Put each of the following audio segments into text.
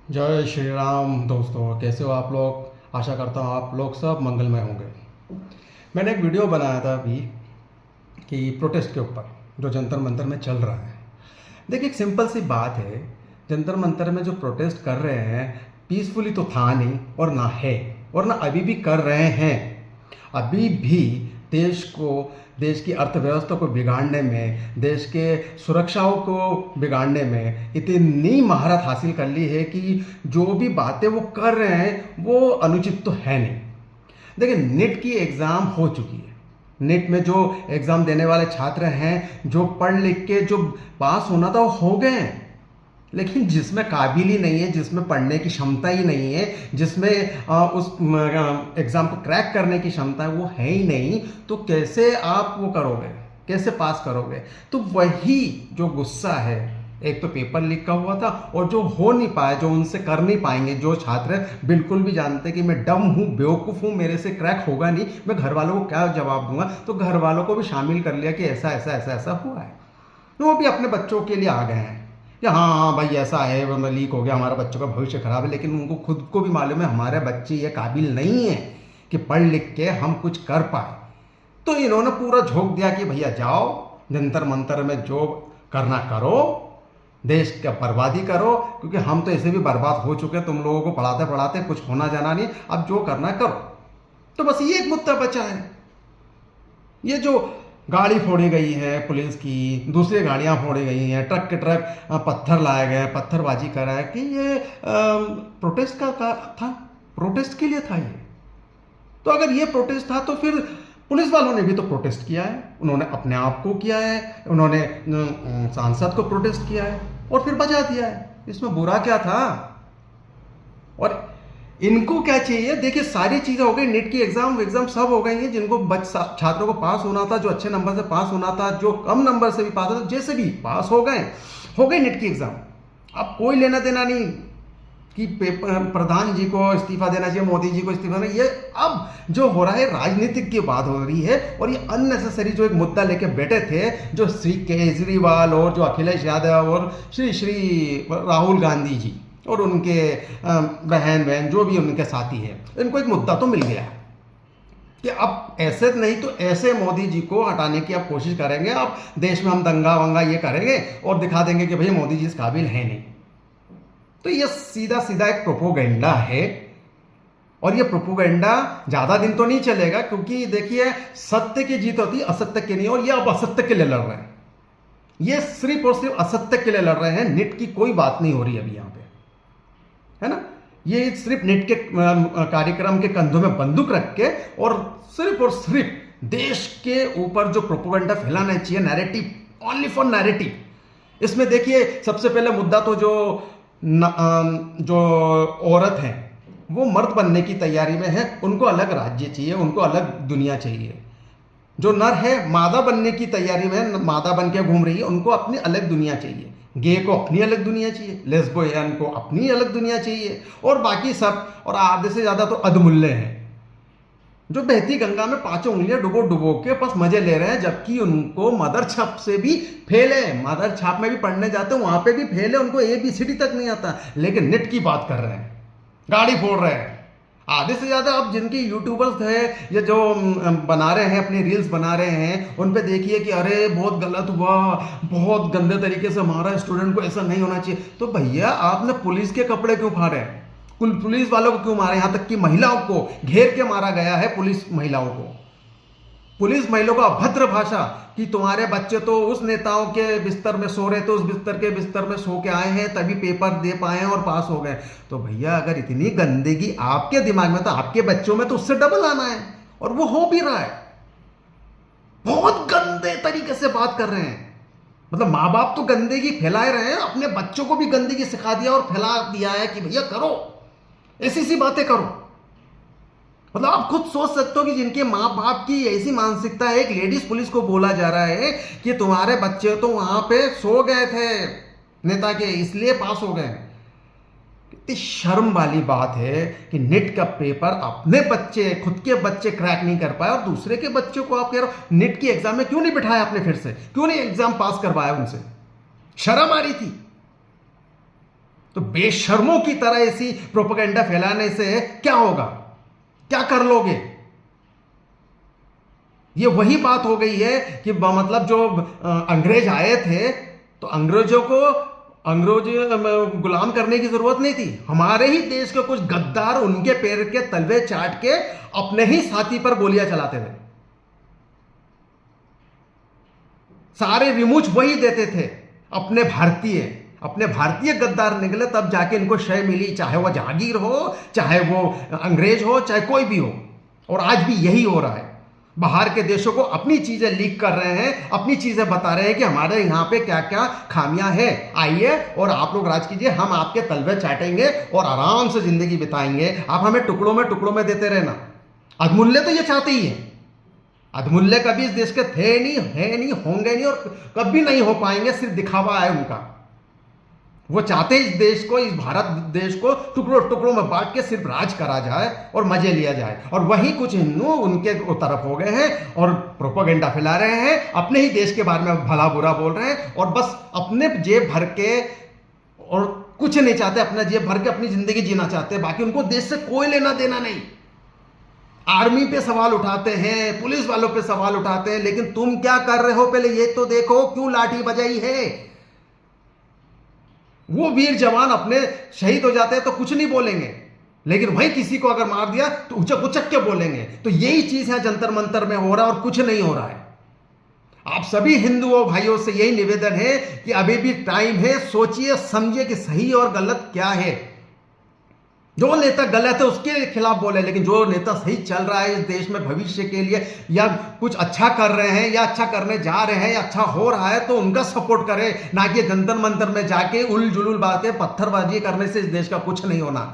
जय श्री राम दोस्तों, कैसे हो आप लोग। आशा करता हूँ आप लोग सब मंगलमय होंगे। मैंने एक वीडियो बनाया था अभी कि प्रोटेस्ट के ऊपर जो जंतर मंतर में चल रहा है। देखिए, एक सिंपल सी बात है। जंतर मंतर में जो प्रोटेस्ट कर रहे हैं, पीसफुली तो था नहीं और ना है और ना अभी भी कर रहे हैं। अभी भी देश की अर्थव्यवस्था को बिगाड़ने में, देश के सुरक्षाओं को बिगाड़ने में इतनी महारत हासिल कर ली है कि जो भी बातें वो कर रहे हैं वो अनुचित तो है नहीं। देखिए, नेट की एग्ज़ाम हो चुकी है। नेट में जो एग्ज़ाम देने वाले छात्र हैं, जो पढ़ लिख के जो पास होना था वो हो गए हैं। लेकिन जिसमें काबिल ही नहीं है, जिसमें पढ़ने की क्षमता ही नहीं है, जिसमें उस एग्ज़ाम को क्रैक करने की क्षमता है, वो है ही नहीं, तो कैसे आप वो करोगे, कैसे पास करोगे। तो वही जो गुस्सा है, एक तो पेपर लीक का हुआ था और जो हो नहीं पाया, जो उनसे कर नहीं पाएंगे, जो छात्र बिल्कुल भी जानते कि मैं डम हूँ, बेवकूफ़ हूँ, मेरे से क्रैक होगा नहीं, मैं घर वालों को क्या जवाब दूंगा, तो घर वालों को भी शामिल कर लिया कि ऐसा ऐसा ऐसा ऐसा हुआ है। तो वो भी अपने बच्चों के लिए आ गए हैं कि हाँ हाँ भाई ऐसा है, लीक हो गया, हमारा बच्चों का भविष्य खराब है। लेकिन उनको खुद को भी मालूम है हमारे बच्चे ये काबिल नहीं है कि पढ़ लिख के हम कुछ कर पाए। तो इन्होंने पूरा झोंक दिया कि भैया जाओ, जंतर मंतर में जो करना करो, देश का बर्बादी करो, क्योंकि हम तो ऐसे भी बर्बाद हो चुके हैं, तुम लोगों को पढ़ाते पढ़ाते कुछ होना जाना नहीं, अब जो करना करो। तो बस ये एक मुद्दा बचा है। ये जो गाड़ी फोड़ी गई है पुलिस की, दूसरी गाड़ियां फोड़ी गई हैं, ट्रक के ट्रक पत्थर लाए गए, पत्थरबाजी करा है, कि ये प्रोटेस्ट का था, प्रोटेस्ट के लिए था ये। तो अगर ये प्रोटेस्ट था तो फिर पुलिस वालों ने भी तो प्रोटेस्ट किया है, उन्होंने अपने आप को किया है, उन्होंने सांसद को प्रोटेस्ट किया है और फिर बजा दिया है। इसमें बुरा क्या था। और इनको क्या चाहिए, देखिए सारी चीज़ें हो गई, नेट की एग्जाम सब हो गई हैं। जिनको छात्रों को पास होना था, जो अच्छे नंबर से पास होना था, जो कम नंबर से भी पास होना था, जैसे भी पास हो गए नेट की एग्जाम। अब कोई लेना देना नहीं कि प्रधान जी को इस्तीफा देना चाहिए, मोदी जी को इस्तीफा देना। ये अब जो हो रहा है राजनीतिक की बात हो रही है, और ये अननेसेसरी जो एक मुद्दा लेके बैठे थे, जो श्री केजरीवाल और जो अखिलेश यादव और श्री राहुल गांधी जी और उनके बहन जो भी उनके साथी हैं, इनको एक मुद्दा तो मिल गया कि अब ऐसे नहीं तो ऐसे मोदी जी को हटाने की आप कोशिश करेंगे, आप देश में हम दंगा वंगा ये करेंगे और दिखा देंगे कि भैया मोदी जी इस काबिल है नहीं। तो ये सीधा सीधा एक प्रोपोगेंडा है, और ये प्रोपोगेंडा ज़्यादा दिन तो नहीं चलेगा, क्योंकि देखिए सत्य की जीत होती है, असत्य की नहीं। और ये अब असत्य के लिए लड़ रहे हैं, ये सिर्फ और सिर्फ असत्य के लिए लड़ रहे हैं। नेट की कोई बात नहीं हो रही अभी यहाँ पे, है ना। ये सिर्फ नेट के कार्यक्रम के कंधों में बंदूक रख के और सिर्फ देश के ऊपर जो प्रोपोगेंडा फैलाना चाहिए, नैरेटिव, ओनली फॉर नैरेटिव। इसमें देखिए सबसे पहले मुद्दा तो जो औरत हैं वो मर्द बनने की तैयारी में है, उनको अलग राज्य चाहिए, उनको अलग दुनिया चाहिए। जो नर है मादा बनने की तैयारी में, मादा बन के घूम रही है, उनको अपनी अलग दुनिया चाहिए। गे को अपनी अलग दुनिया चाहिए, लेस्बियन को अपनी अलग दुनिया चाहिए, और बाकी सब, और आधे से ज़्यादा तो अधमुल्ले हैं जो बहती गंगा में पांचों उंगलियां डुबो डुबो के बस मजे ले रहे हैं, जबकि उनको मदर छाप से भी फेल है। मदर छाप में भी पढ़ने जाते हैं, वहां पे भी फेल है, उनको ABCD तक नहीं आता, लेकिन नेट की बात कर रहे हैं, गाड़ी फोड़ रहे हैं। आधे से ज़्यादा अब जिनके यूट्यूबर्स है, ये जो बना रहे हैं, अपनी रील्स बना रहे हैं, उन पे देखिए कि अरे बहुत गलत हुआ, बहुत गंदे तरीके से मारा स्टूडेंट को, ऐसा नहीं होना चाहिए। तो भैया आपने पुलिस के कपड़े क्यों फाड़े हैं, पुलिस वालों को क्यों मारा, यहाँ तक कि महिलाओं को घेर के मारा गया है। पुलिस महिलाओं को अभद्र भाषा कि तुम्हारे बच्चे तो उस नेताओं के बिस्तर में सो रहे थे, उस बिस्तर में सो के आए हैं, तभी पेपर दे पाए हैं और पास हो गए। तो भैया अगर इतनी गंदगी आपके दिमाग में, तो आपके बच्चों में तो उससे डबल आना है, और वो हो भी रहा है। बहुत गंदे तरीके से बात कर रहे हैं, मतलब माँ बाप तो गंदगी फैलाए रहे हैं, अपने बच्चों को भी गंदगी सिखा दिया और फैला दिया है कि भैया करो, ऐसी सी बातें करो। मतलब आप खुद सोच सकते हो कि जिनके माँ बाप की ऐसी मानसिकता है, एक लेडीज पुलिस को बोला जा रहा है कि तुम्हारे बच्चे तो वहां पे सो गए थे नेता के, इसलिए पास हो गए। कितनी शर्म वाली बात है कि नेट का पेपर अपने बच्चे, खुद के बच्चे क्रैक नहीं कर पाए, और दूसरे के बच्चों को आप कह रहे हो नेट की एग्जाम में क्यों नहीं बिठाया आपने, फिर से क्यों नहीं एग्जाम पास करवाया उनसे, शर्म आ रही थी। तो बेशर्मों की तरह ऐसी प्रोपेगेंडा फैलाने से क्या होगा, क्या कर लोगे? ये वही बात हो गई है कि मतलब जो अंग्रेज आए थे तो अंग्रेजों को गुलाम करने की जरूरत नहीं थी। हमारे ही देश के कुछ गद्दार उनके पैर के तलवे चाट के अपने ही साथी पर गोलियां चलाते थे। सारे रिमूच वही देते थे। अपने भारतीय गद्दार निकले तब जाके इनको शय मिली, चाहे वो जहांगीर हो, चाहे वो अंग्रेज हो, चाहे कोई भी हो। और आज भी यही हो रहा है। बाहर के देशों को अपनी चीजें लीक कर रहे हैं, अपनी चीजें बता रहे हैं कि हमारे यहां पे क्या क्या खामियां हैं, आइए और आप लोग राज कीजिए, हम आपके तलवे चाटेंगे और आराम से जिंदगी बिताएंगे, आप हमें टुकड़ों में देते रहना। अधमूल्य तो ये चाहते ही हैं। अधमूल्य कभी इस देश के थे नहीं, है नहीं, होंगे नहीं और कभी नहीं हो पाएंगे। सिर्फ दिखावा है उनका। वो चाहते हैं इस देश को, इस भारत देश को टुकड़ों में बांट के सिर्फ राज करा जाए और मजे लिया जाए। और वही कुछ हिंदू उनके तरफ हो गए हैं और प्रोपेगेंडा फैला रहे हैं, अपने ही देश के बारे में भला बुरा बोल रहे हैं और बस अपने जेब भर के और कुछ नहीं चाहते, अपना जेब भर के अपनी जिंदगी जीना चाहते हैं। बाकी उनको देश से कोई लेना देना नहीं। आर्मी पे सवाल उठाते हैं, पुलिस वालों पे सवाल उठाते हैं, लेकिन तुम क्या कर रहे हो पहले ये तो देखो, क्यों लाठी बजाई है। वो वीर जवान अपने शहीद हो जाते हैं तो कुछ नहीं बोलेंगे, लेकिन वही किसी को अगर मार दिया तो उचक उचक के बोलेंगे। तो यही चीज है जंतर मंतर में हो रहा है और कुछ नहीं हो रहा है। आप सभी हिंदुओं भाइयों से यही निवेदन है कि अभी भी टाइम है, सोचिए समझिए कि सही और गलत क्या है। जो नेता गलत है उसके खिलाफ बोले, लेकिन जो नेता सही चल रहा है इस देश में भविष्य के लिए, या कुछ अच्छा कर रहे हैं या अच्छा करने जा रहे हैं या अच्छा हो रहा है, तो उनका सपोर्ट करें, ना कि जंतर मंतर में जाके उल जुलूल बातें पत्थरबाजी करने से इस देश का कुछ नहीं होना।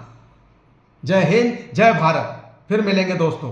जय हिंद, जय भारत। फिर मिलेंगे दोस्तों।